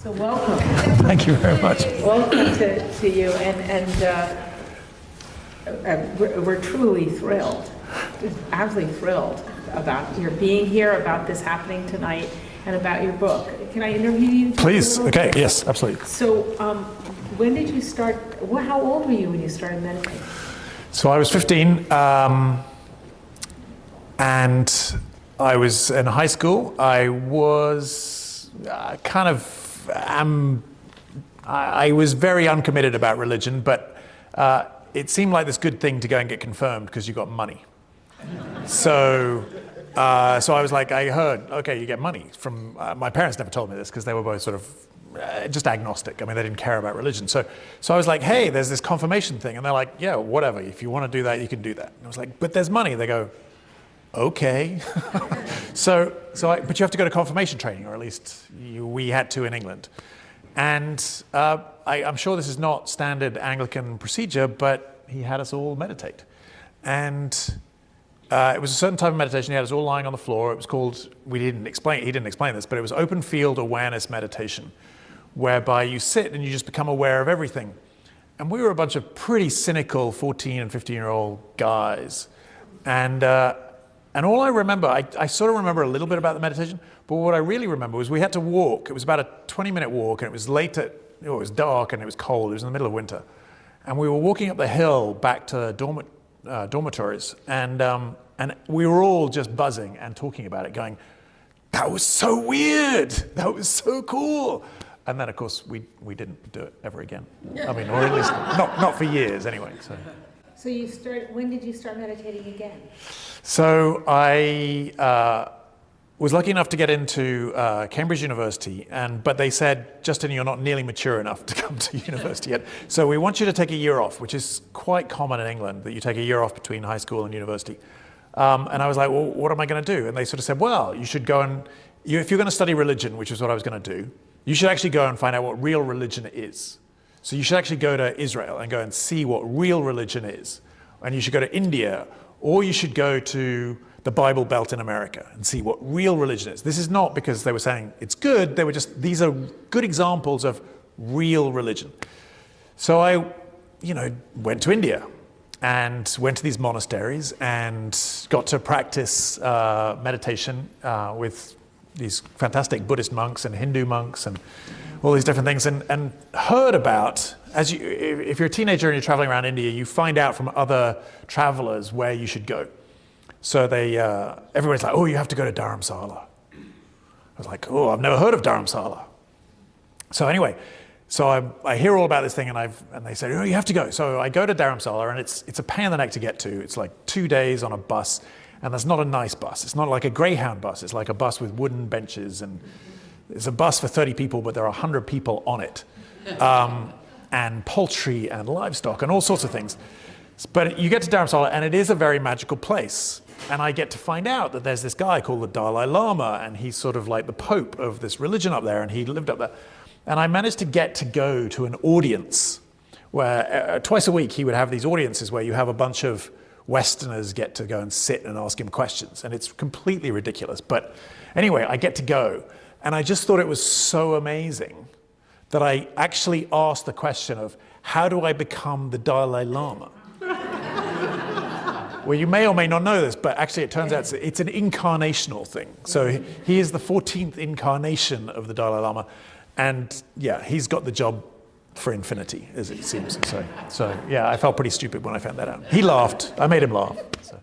So welcome. Thank you very much. Welcome to you, we're truly thrilled, just absolutely thrilled about your being here, about this happening tonight, and about your book. Can I interview you? Please. Okay. Yes, absolutely. So, when did you start? How old were you when you started meditating? So I was 15, and I was in high school. I was I was very uncommitted about religion, but it seemed like this good thing to go and get confirmed because you got money. So I was like, I heard, okay, you get money from, my parents never told me this because they were both sort of just agnostic. I mean, they didn't care about religion. So I was like, hey, there's this confirmation thing. And they're like, yeah, whatever. If you want to do that, you can do that. And I was like, but there's money. They go, okay. But you have to go to confirmation training, or at least we had to in England. And I'm sure this is not standard Anglican procedure, but he had us all meditate. And it was a certain type of meditation. He had us all lying on the floor. It was called, he didn't explain this, but it was open field awareness meditation, whereby you sit and you just become aware of everything. And we were a bunch of pretty cynical 14 and 15-year-old guys. And all I remember, I sort of remember a little bit about the meditation, but what I really remember was we had to walk. It was about a 20-minute walk, and it was it was dark and it was cold. It was in the middle of winter. And we were walking up the hill back to dormitories, and we were all just buzzing and talking about it, going, that was so weird, that was so cool. And then, of course, we didn't do it ever again. I mean, or at least not for years anyway. So when did you start meditating again? So I was lucky enough to get into Cambridge University, but they said, Justyn, you're not nearly mature enough to come to university yet. So we want you to take a year off, which is quite common in England, that you take a year off between high school and university. And I was like, well, what am I going to do? And they sort of said, well, you should go if you're going to study religion, which is what I was going to do, you should actually go and find out what real religion is. So you should actually go to Israel and go and see what real religion is. And you should go to India, or you should go to the Bible Belt in America and see what real religion is. This is not because they were saying it's good, they were just, these are good examples of real religion. So I, went to India and went to these monasteries and got to practice meditation with these fantastic Buddhist monks and Hindu monks and all these different things, and heard about, if you're a teenager and you're traveling around India, you find out from other travelers where you should go. So everybody's like, oh, you have to go to Dharamsala. I was like, oh, I've never heard of Dharamsala. So anyway, I hear all about this thing, and they say, oh, you have to go. So I go to Dharamsala, and it's a pain in the neck to get to. It's like 2 days on a bus, and that's not a nice bus. It's not like a Greyhound bus. It's like a bus with wooden benches, and it's a bus for 30 people, but there are 100 people on it, and poultry and livestock and all sorts of things. But you get to Dharamsala, and it is a very magical place. And I get to find out that there's this guy called the Dalai Lama, and he's sort of like the Pope of this religion up there, and he lived up there. And I managed to go to an audience where twice a week he would have these audiences where you have a bunch of Westerners get to go and sit and ask him questions. And it's completely ridiculous. But anyway, I get to go. And I just thought it was so amazing that I actually asked the question of, how do I become the Dalai Lama? Well, you may or may not know this, but actually it turns out it's an incarnational thing. So he is the 14th incarnation of the Dalai Lama. And yeah, he's got the job for infinity, as it seems. So yeah, I felt pretty stupid when I found that out. He laughed. I made him laugh. So.